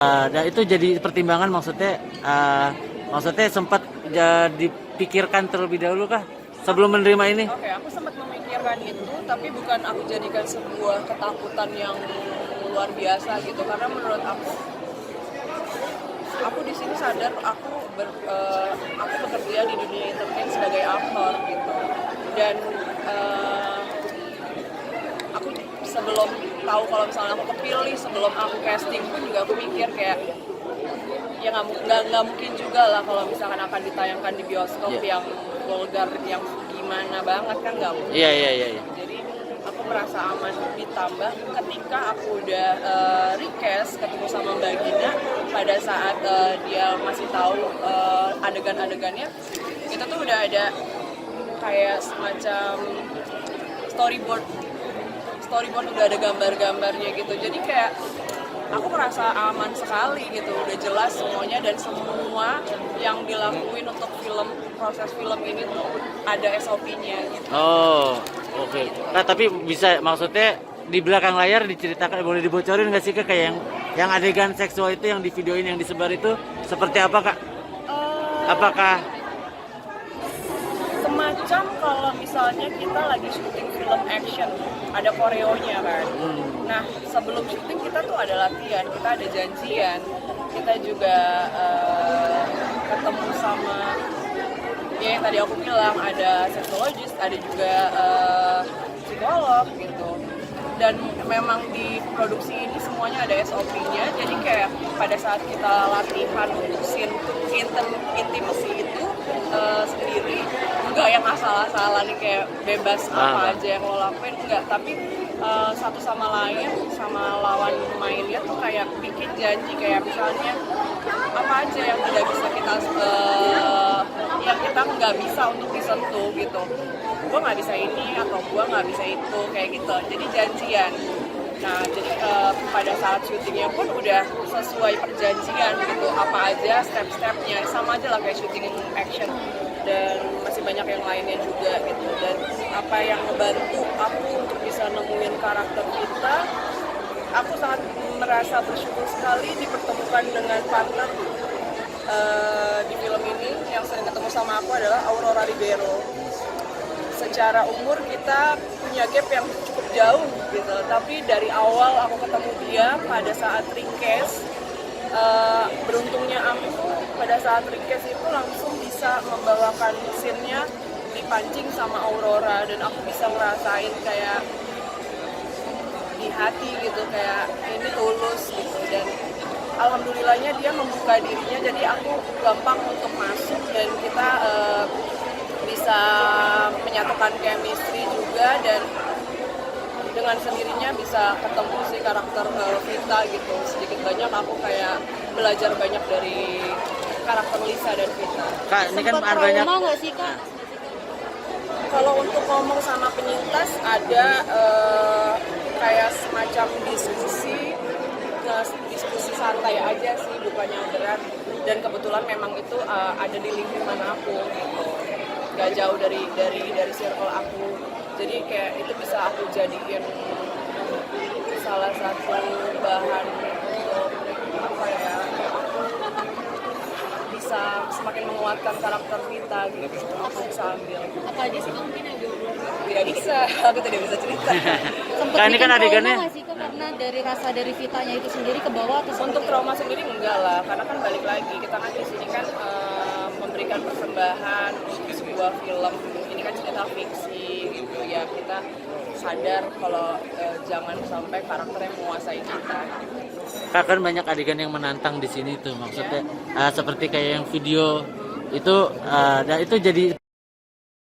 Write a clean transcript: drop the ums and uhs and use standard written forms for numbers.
Dan itu jadi pertimbangan maksudnya sempat dipikirkan terlebih dahulu kah sebelum menerima ini? Oke, aku sempat memikirkan itu, tapi bukan aku jadikan sebuah ketakutan yang luar biasa gitu. Karena menurut aku di sini sadar aku bekerja di dunia entertain sebagai aktor gitu. Dan aku sebelum tahu kalau misalnya aku kepilih, sebelum aku casting pun juga aku mikir kayak ya nggak mungkin juga lah kalau misalkan akan ditayangkan di bioskop yang vulgar, yang gimana banget kan, nggak mungkin. Iya. Jadi aku merasa aman, ditambah ketika aku udah request ketemu sama Mbak Gina pada saat dia masih tahu adegan-adegannya, itu tuh udah ada kayak semacam storyboard udah ada gambar-gambarnya gitu. Jadi kayak aku merasa aman sekali gitu, udah jelas semuanya, dan semua yang dilakuin untuk proses film ini tuh ada SOP-nya gitu. Oh, oke. Nah, tapi bisa maksudnya di belakang layar diceritakan, boleh dibocorin nggak sih Kak, kayak yang adegan seksual itu yang di videoin, yang disebar itu seperti apa Kak? Apakah Semacam kalau misalnya kita lagi syuting film action, ada koreonya kan. Nah, sebelum syuting kita tuh ada latihan, kita ada janjian, kita juga ketemu sama ya yang tadi aku bilang, ada seksologis, ada juga psikolog gitu. Dan memang di produksi ini semuanya ada SOP-nya, jadi kayak pada saat kita latihan untuk scene intimacy itu sendiri, enggak yang asal-asalan kayak bebas apa aja yang lo lakuin, enggak, tapi satu sama lain, sama lawan mainnya tuh kayak bikin janji, kayak misalnya apa aja yang tidak bisa kita yang kita nggak bisa untuk disentuh gitu, gue nggak bisa ini atau gue nggak bisa itu, kayak gitu, jadi janjian. Nah, jadi pada saat syutingnya pun udah sesuai perjanjian gitu, apa aja step-stepnya, sama aja lah kayak syuting action, dan masih banyak yang lainnya juga gitu. Dan apa yang membantu aku untuk bisa nemuin karakter kita, aku sangat merasa bersyukur sekali dipertemukan dengan partner di film ini yang sering ketemu sama aku adalah Aurora Ribeiro. Secara umur kita punya gap yang cukup jauh gitu, tapi dari awal aku ketemu dia pada saat request, beruntungnya aku pada saat request itu langsung bisa membawakan scene-nya dipancing sama Aurora, dan aku bisa ngerasain kayak di hati gitu, kayak ini tulus gitu. Dan alhamdulillahnya dia membuka dirinya, jadi aku gampang untuk masuk dan kita bisa menyatukan chemistry juga, dan dengan sendirinya bisa ketemu si karakter Vita gitu. Sedikit banyak aku kayak belajar banyak dari karakter Lisa dan Vita. Kak, ini kan Sempat banyak trauma nggak sih Kak? Kalau untuk ngomong sama penyintas ada kayak semacam diskusi santai aja sih, bukan yang berat, dan kebetulan memang itu ada di lingkungan aku gitu, gak jauh dari circle aku, jadi kayak itu bisa aku jadiin salah satu bahan untuk apa ya, aku bisa semakin menguatkan karakter kita gitu, aku bisa ambil. Apa aja sih mungkin yang diobrolin? Tidak bisa, aku tidak bisa cerita. Sempet Kak, ini kan bikin adegannya trauma nggak sih Kak, karena dari rasa dari Vitanya itu sendiri ke bawah atau Untuk trauma sendiri enggak lah, karena kan balik lagi, kita kan di sini kan memberikan persembahan untuk sebuah film, ini kan cerita fiksi gitu ya, kita sadar kalau jangan sampai karakternya menguasai kita. Kak, kan banyak adegan yang menantang di sini tuh, maksudnya seperti kayak yang video itu, dan itu jadi